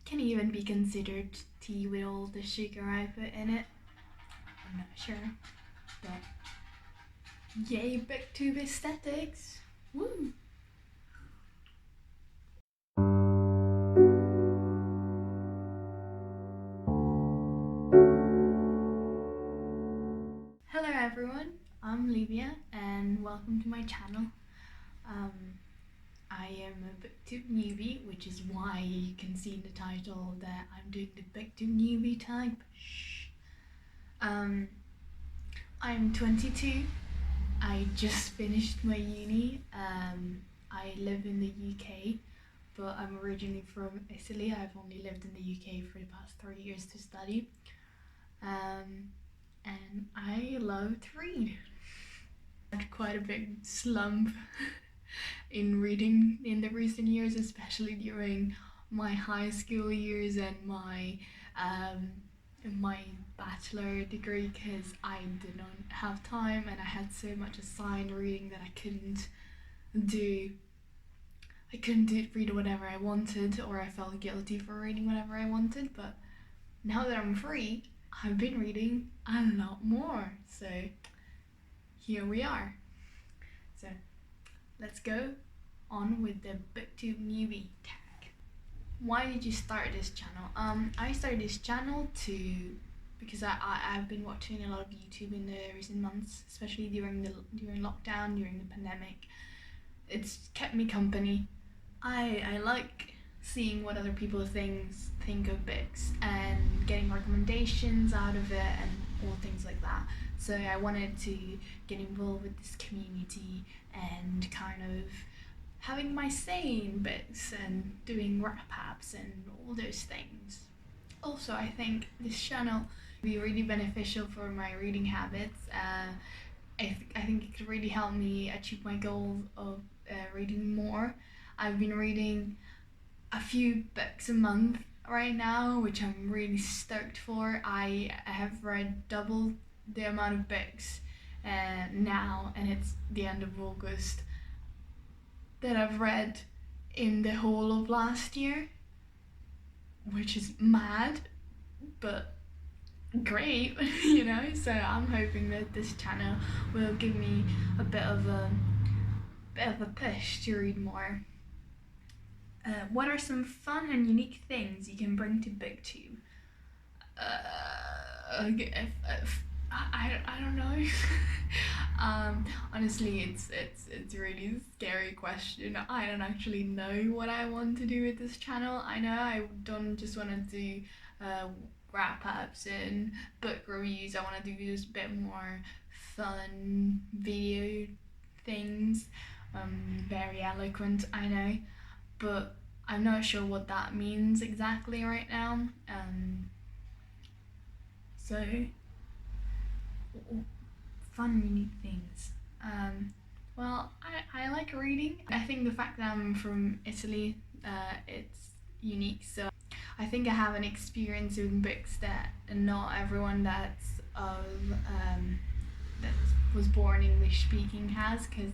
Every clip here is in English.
can even be considered tea with all the sugar I put in it. I'm not sure, but yay, booktube aesthetics! Woo! Hello everyone, I'm Livia and welcome to my channel. I am a booktube newbie, which is why you can see in the title that I'm doing the booktube newbie type. Shh. I'm 22. I just finished my uni. I live in the UK, but I'm originally from Italy. I've only lived in the UK for the past 3 years to study. And I love to read. I had quite a big slump in reading in the recent years, especially during my high school years and my bachelor degree, because I did not have time and I had so much assigned reading that I couldn't read whatever I wanted, or I felt guilty for reading whatever I wanted. But now that I'm free, I've been reading a lot more, so here we are. So let's go on with the booktube newbie tag. Why did you start this channel? I started this channel because I've been watching a lot of YouTube in the recent months, especially during lockdown, during the pandemic. It's kept me company. I like seeing what other people think of books and getting recommendations out of it and all things like that. So I wanted to get involved with this community and kind of having my say in books and doing wrap-ups and all those things. Also, I think this channel will be really beneficial for my reading habits. I think it could really help me achieve my goal of reading more. I've been reading a few books a month right now, which I'm really stoked for. I have read double the amount of books now, and it's the end of August, that I've read in the whole of last year, which is mad, but great, you know. So I'm hoping that this channel will give me a bit of a push to read more. What are some fun and unique things you can bring to booktube? I don't know. Honestly, it's really a scary question. I don't actually know what I want to do with this channel. I know I don't just want to do wrap-ups and book reviews. I want to do just a bit more fun video things. Very eloquent, I know, but I'm not sure what that means exactly right now. So fun, unique things. Well, I like reading. I think the fact that I'm from Italy, it's unique. So I think I have an experience in books that not everyone that was born English speaking has, because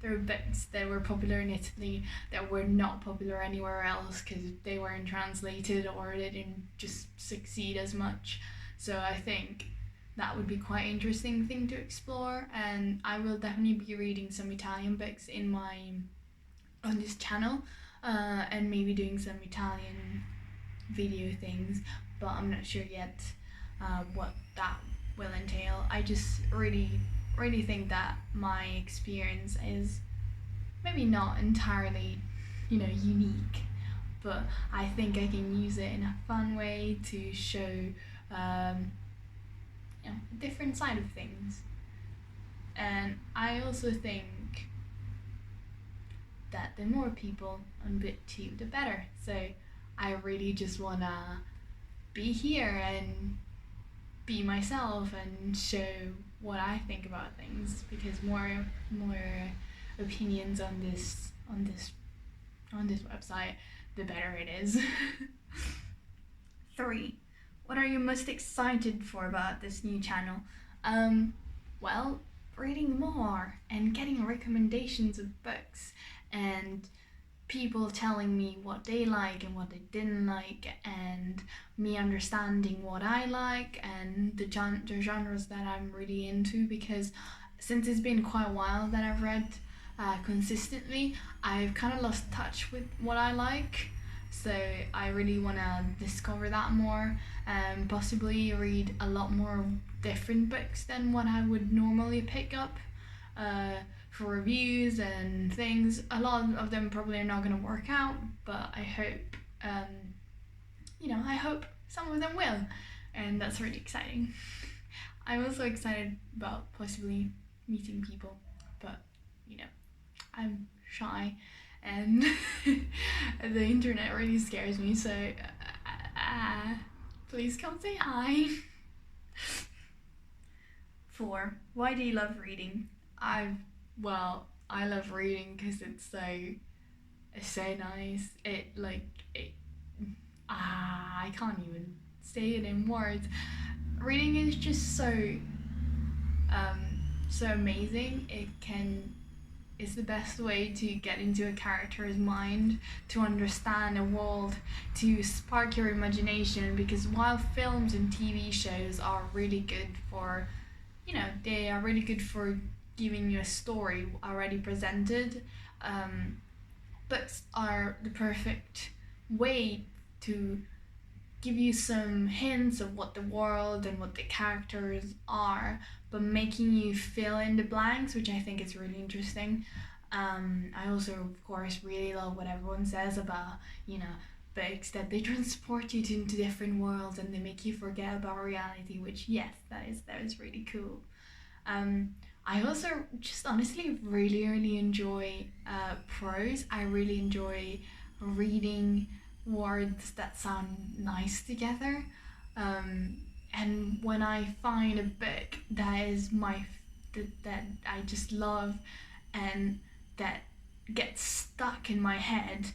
there are books that were popular in Italy that were not popular anywhere else because they weren't translated or they didn't just succeed as much. So I think that would be quite an interesting thing to explore, and I will definitely be reading some Italian books on this channel, and maybe doing some Italian video things, but I'm not sure yet what that will entail. I just really think that my experience is maybe not entirely, unique, but I think I can use it in a fun way to show a different side of things. And I also think that the more people on booktube, the better. So I really just wanna be here and be myself and show what I think about things, because more opinions on this website, the better it is. 3. What are you most excited for about this new channel? Well, reading more and getting recommendations of books and people telling me what they like and what they didn't like, and me understanding what I like and the genres that I'm really into, because since it's been quite a while that I've read consistently, I've kind of lost touch with what I like. So I really want to discover that more and possibly read a lot more different books than what I would normally pick up for reviews and things. A lot of them probably are not going to work out, but I hope, I hope some of them will, and that's really exciting. I'm also excited about possibly meeting people, but I'm shy and the internet really scares me, so please come say hi. 4. Why do you love reading? I love reading because it's so nice. I can't even say it in words. Reading is just so amazing. It's the best way to get into a character's mind, to understand a world, to spark your imagination, because while films and TV shows are really good for, they are really good for giving you a story already presented, books are the perfect way to give you some hints of what the world and what the characters are, but making you fill in the blanks, which I think is really interesting. I also, of course, really love what everyone says about, books, that they transport you into different worlds and they make you forget about reality, which, yes, that is really cool. I also just honestly really, really enjoy prose. I really enjoy reading words that sound nice together, and when I find a book that is that I just love and that gets stuck in my head,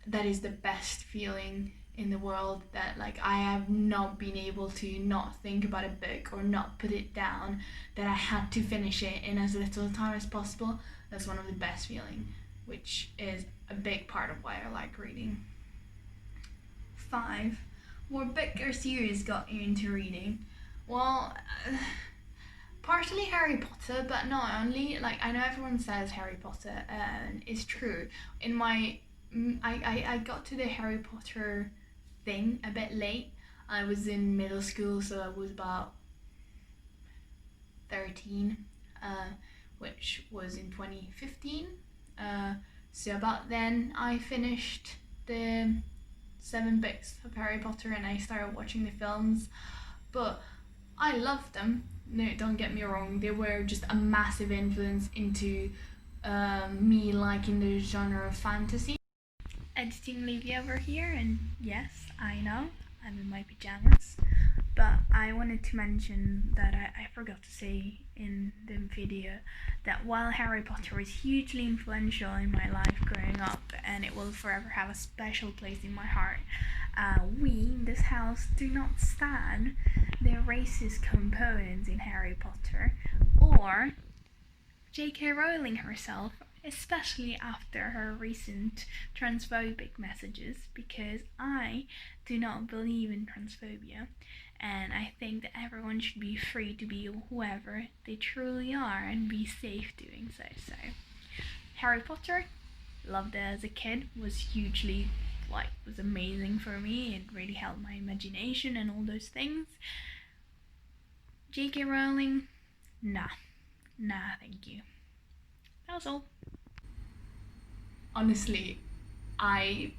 that is the best feeling in the world. That I have not been able to not think about a book or not put it down, that I had to finish it in as little time as possible. That's one of the best feelings, which is a big part of why I like reading. 5. What book or series got you into reading? Well, partially Harry Potter, but not only. I know everyone says Harry Potter, and it's true. I got to the Harry Potter thing a bit late. I was in middle school, so I was about 13, which was in 2015. So about then I finished the 7 books of Harry Potter and I started watching the films, but I loved them. No, don't get me wrong, they were just a massive influence into me liking the genre of fantasy. Editing Livia over here, and yes, I know, I'm in my pajamas, but I wanted to mention that I forgot to say in the video that while Harry Potter was hugely influential in my life growing up, and it will forever have a special place in my heart, we in this house do not stand the racist components in Harry Potter or J.K. Rowling herself, especially after her recent transphobic messages, because I do not believe in transphobia, and I think that everyone should be free to be whoever they truly are and be safe doing so. So, Harry Potter, loved it as a kid, was hugely, was amazing for me. It really held my imagination and all those things. J.K. Rowling, nah, thank you. That was all. Honestly, I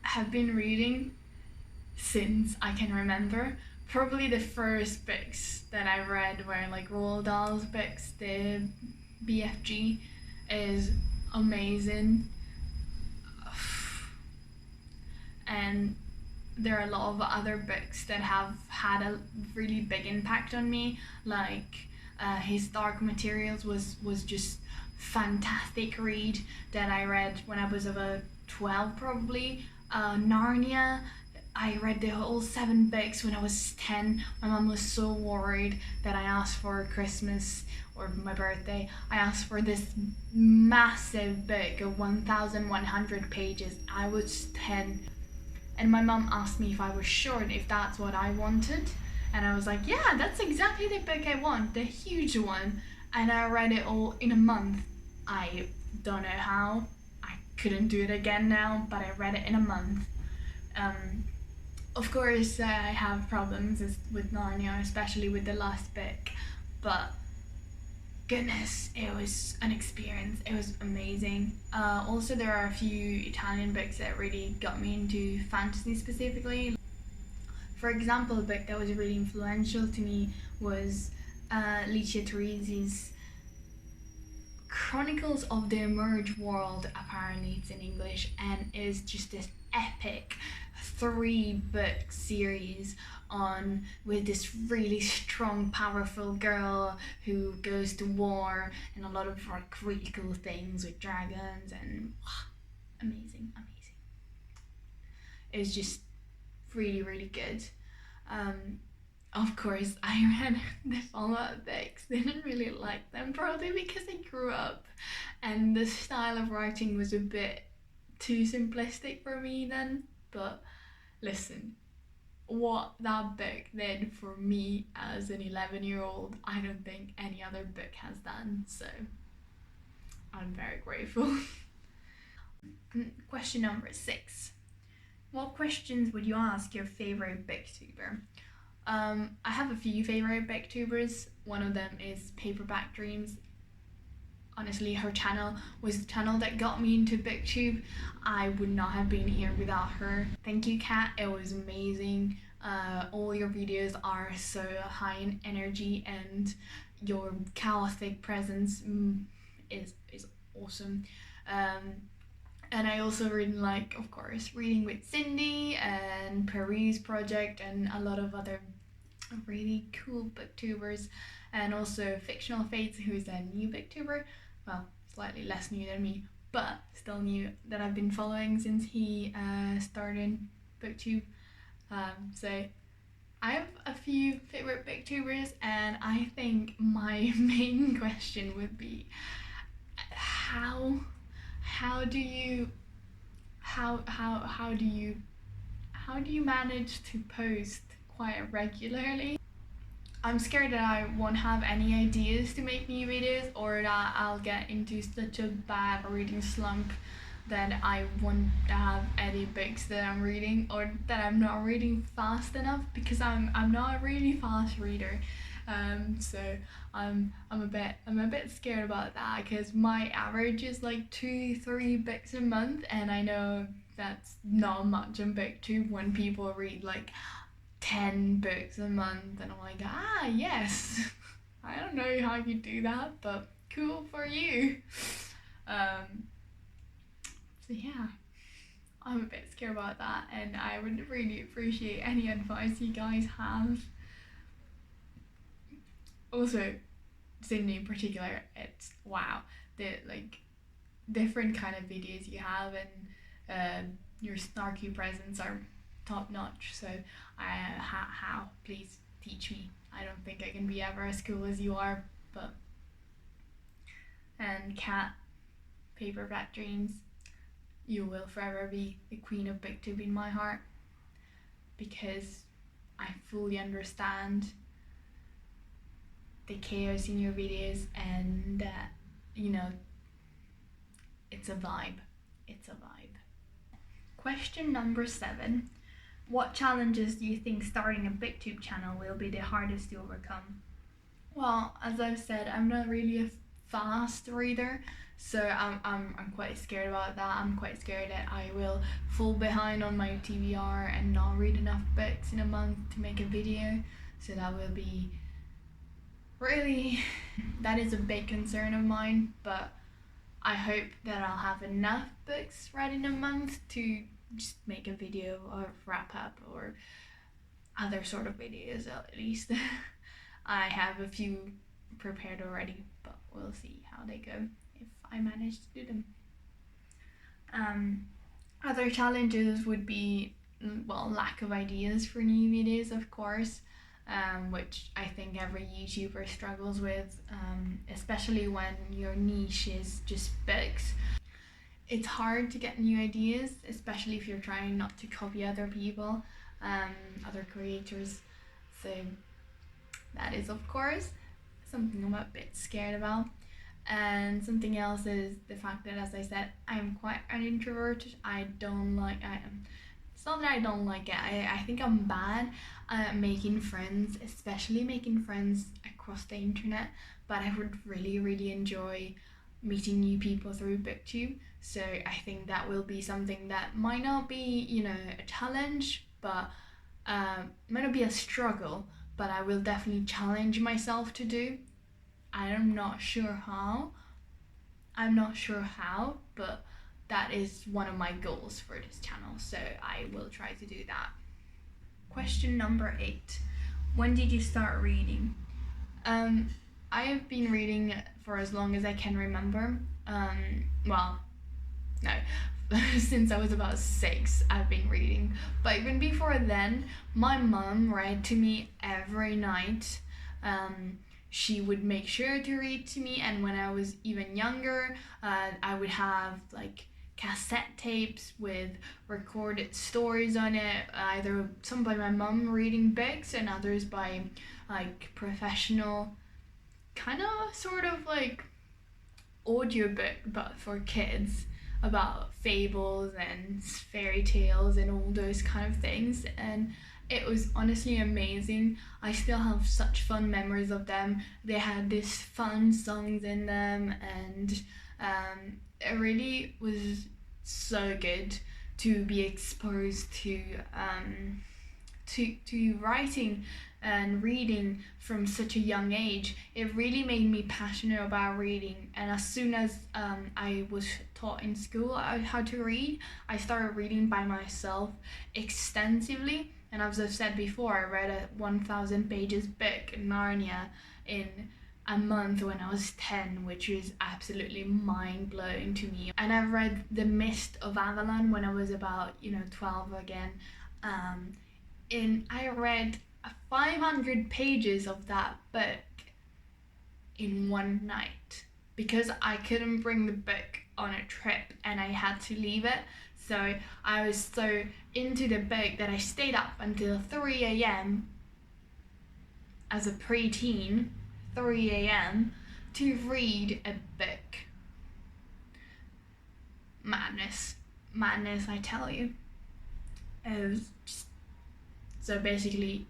have been reading since I can remember. Probably the first books that I read were Roald Dahl's books. The BFG is amazing. And there are a lot of other books that have had a really big impact on me, his Dark Materials was just fantastic read that I read when I was about 12 probably. Narnia I read the whole 7 books when I was 10. My mum was so worried that I asked for Christmas or my birthday. I asked for this massive book of 1,100 pages. I was 10, and my mum asked me if I was sure if that's what I wanted. And I was like, yeah, that's exactly the book I want, the huge one. And I read it all in a month. I don't know how. I couldn't do it again now, but I read it in a month. Of course, I have problems with Narnia, especially with the last book, but goodness, it was an experience. It was amazing. Also, there are a few Italian books that really got me into fantasy specifically. For example, a book that was really influential to me was Licia Teresi's Chronicles of the Emerged World. Apparently it's in English, and is just this epic 3-book series on with this really strong, powerful girl who goes to war and a lot of like really cool things with dragons and amazing. It was just really good. Of course, I read the follow-up books. Didn't really like them, probably because I grew up and the style of writing was a bit too simplistic for me then. But listen, what that book did for me as an 11-year-old, I don't think any other book has done, so I'm very grateful. Question number 6. What questions would you ask your favorite booktuber? I have a few favorite booktubers. One of them is Paperback Dreams. Honestly, her channel was the channel that got me into booktube. I would not have been here without her. Thank you, Kat. It was amazing. All your videos are so high in energy, and your chaotic presence is awesome. And I also really like, of course, reading with Cindy and Paris Project and a lot of other really cool booktubers, and also Fictional Fates, who is a new booktuber, well, slightly less new than me, but still new, that I've been following since he started booktube. So I have a few favorite booktubers, and I think my main question would be how do you manage to post quite regularly? I'm scared that I won't have any ideas to make new videos, or that I'll get into such a bad reading slump that I won't have any books that I'm reading, or that I'm not reading fast enough, because I'm not a really fast reader. So I'm a bit scared about that, because my average is like 2-3 books a month, and I know that's not much on booktube when people read like 10 books a month, and I'm like, yes. I don't know how you do that, but cool for you. So yeah, I'm a bit scared about that, and I would really appreciate any advice you guys have. Also, Sydney in particular, it's wow, the like different kind of videos you have, and your snarky presents are top notch. So how please teach me. I don't think I can be ever as cool as you are, but. And Kat, Paperback Dreams, you will forever be the queen of booktube in my heart, because I fully understand the chaos in your videos, and it's a vibe. Question number 7. What challenges do you think starting a booktube channel will be the hardest to overcome? Well, as I've said, I'm not really a fast reader, so I'm quite scared about that. I'm quite scared that I will fall behind on my TBR and not read enough books in a month to make a video. So that will be that is a big concern of mine, but I hope that I'll have enough books read in a month to just make a video or wrap up or other sort of videos at least. I have a few prepared already, but we'll see how they go if I manage to do them. Other challenges would be lack of ideas for new videos, of course, which I think every YouTuber struggles with, especially when your niche is just books. It's hard to get new ideas, especially if you're trying not to copy other people, other creators. So that is, of course, something I'm a bit scared about. And something else is the fact that, as I said, I'm quite an introvert. It's not that I don't like it. I think I'm bad at making friends, especially making friends across the internet. But I would really, really enjoy meeting new people through booktube. So I think that will be something that might not be, a challenge, but might not be a struggle, but I will definitely challenge myself to do. I'm not sure how, but that is one of my goals for this channel, so I will try to do that. Question number 8. When did you start reading? I have been reading for as long as I can remember. Since I was about 6, I've been reading. But even before then, my mum read to me every night. She would make sure to read to me, and when I was even younger, I would have like cassette tapes with recorded stories on it, either some by my mum reading books and others by like professional, kind of sort of like audiobook but for kids, about fables and fairy tales and all those kind of things, and it was honestly amazing. I still have such fun memories of them. They had these fun songs in them, and it really was so good to be exposed to writing and reading from such a young age. It really made me passionate about reading, and as soon as I was taught in school how to read, I started reading by myself extensively. And as I've said before, I read a 1,000 pages book, Narnia, in a month when I was 10, which is absolutely mind-blowing to me. And I read The Mist of Avalon when I was about 12 again. I read 500 pages of that book in one night because I couldn't bring the book on a trip and I had to leave it. So I was so into the book that I stayed up until 3 a.m. as a preteen, 3 a.m. to read a book. Madness, I tell you. It was just... So basically,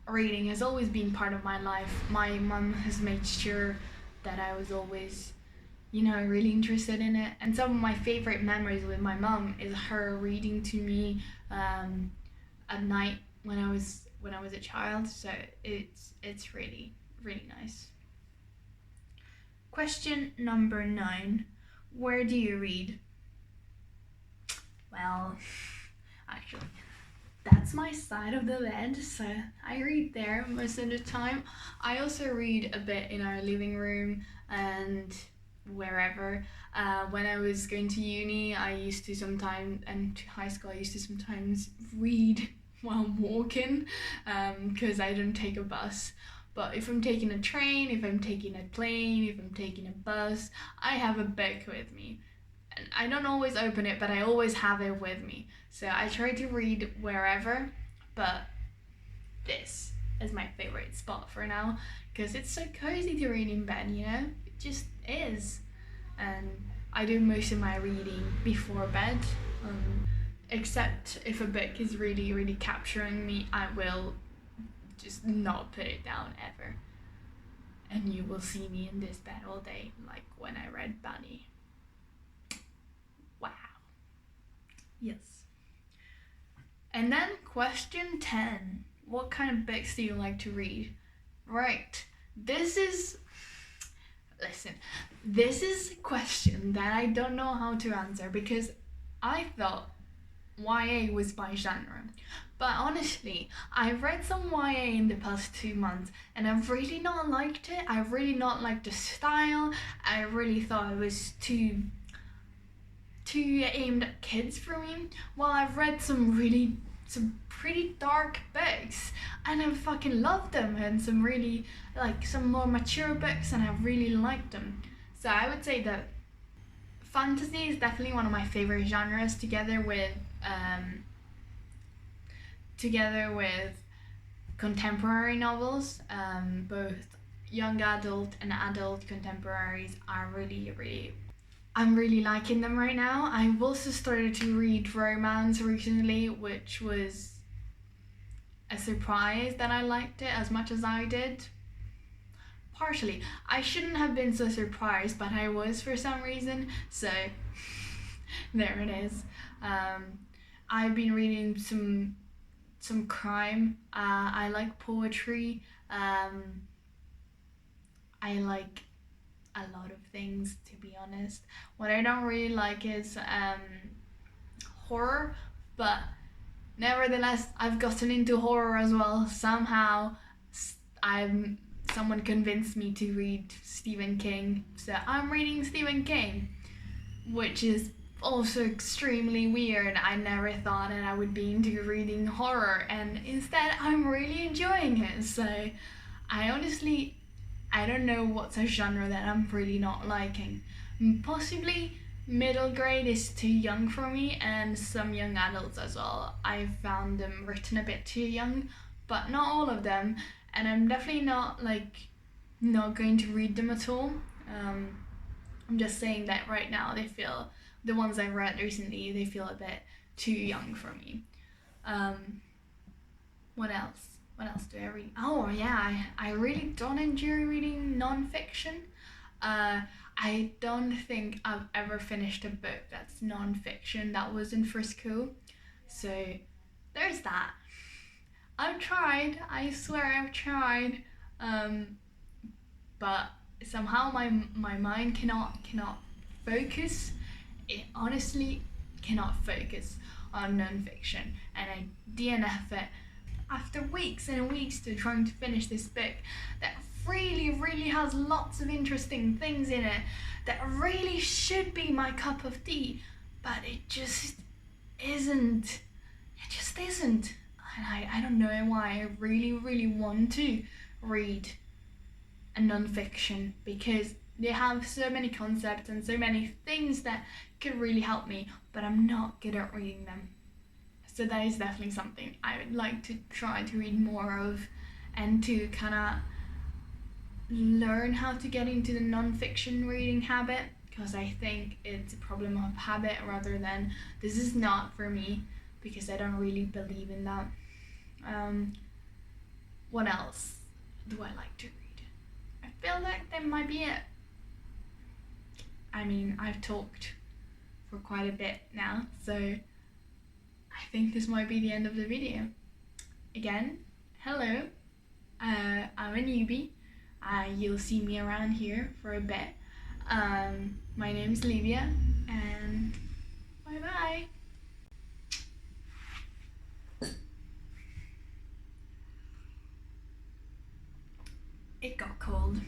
reading has always been part of my life. My mum has made sure that I was always really interested in it. And some of my favorite memories with my mum is her reading to me at night when I was a child. So it's really, really nice. Question number 9. Where do you read? Well, actually, that's my side of the bed, so I read there most of the time. I also read a bit in our living room and wherever. When I was going to uni, and to high school, I used to sometimes read while walking, because I don't take a bus. But if I'm taking a train, if I'm taking a plane, if I'm taking a bus, I have a book with me. And I don't always open it, but I always have it with me. So I try to read wherever, but this is my favorite spot for now, because it's so cozy to read in bed, It just is. And I do most of my reading before bed, except if a book is really, really capturing me, I will just not put it down ever. And you will see me in this bed all day, like when I read Bunny. Wow. Yes. And then question 10. What kind of books do you like to read? Right. This is a question that I don't know how to answer, because I thought YA was my genre. But honestly, I've read some YA in the past 2 months and I've really not liked it. I've really not liked the style. I really thought it was too aimed at kids for me. While I've read some really some pretty dark books, and I fucking love them, and some really like some more mature books, and I really like them. So I would say that fantasy is definitely one of my favorite genres, together with contemporary novels. Both young adult and adult contemporaries are I'm really liking them right now. I've also started to read romance recently, which was a surprise that I liked it as much as I did. Partially. I shouldn't have been so surprised, but I was for some reason, so there it is. I've been reading some crime. I like poetry. I like a lot of things, to be honest. What I don't really like is horror, but nevertheless, I've gotten into horror as well. Somehow, someone convinced me to read Stephen King, so I'm reading Stephen King, which is also extremely weird. I never thought that I would be into reading horror, and instead I'm really enjoying it. So I don't know what's a genre that I'm really not liking. Possibly middle grade is too young for me, and some young adults as well. I found them written a bit too young, but not all of them, and I'm definitely not going to read them at all. I'm just saying that right now the ones I've read recently, they feel a bit too young for me. What else? What else do I read? Oh yeah, I really don't enjoy reading non-fiction. I don't think I've ever finished a book that's non-fiction that wasn't for school. So there's that. I've tried, I swear I've tried. But somehow my mind cannot focus. It honestly cannot focus on non-fiction, and I DNF it after weeks and weeks to trying to finish this book that really has lots of interesting things in it that really should be my cup of tea, but it just isn't. It just isn't. And I don't know why. I really want to read a non-fiction, because they have so many concepts and so many things that could really help me, but I'm not good at reading them. So that is definitely something I would like to try to read more of, and to kind of learn how to get into the non-fiction reading habit, because I think it's a problem of habit rather than this is not for me, because I don't really believe in that. What else do I like to read? I feel like that might be it. I mean, I've talked for quite a bit now, so I think this might be the end of the video. Again, hello, I'm a newbie. You'll see me around here for a bit. My name is Livia, and bye bye. It got cold.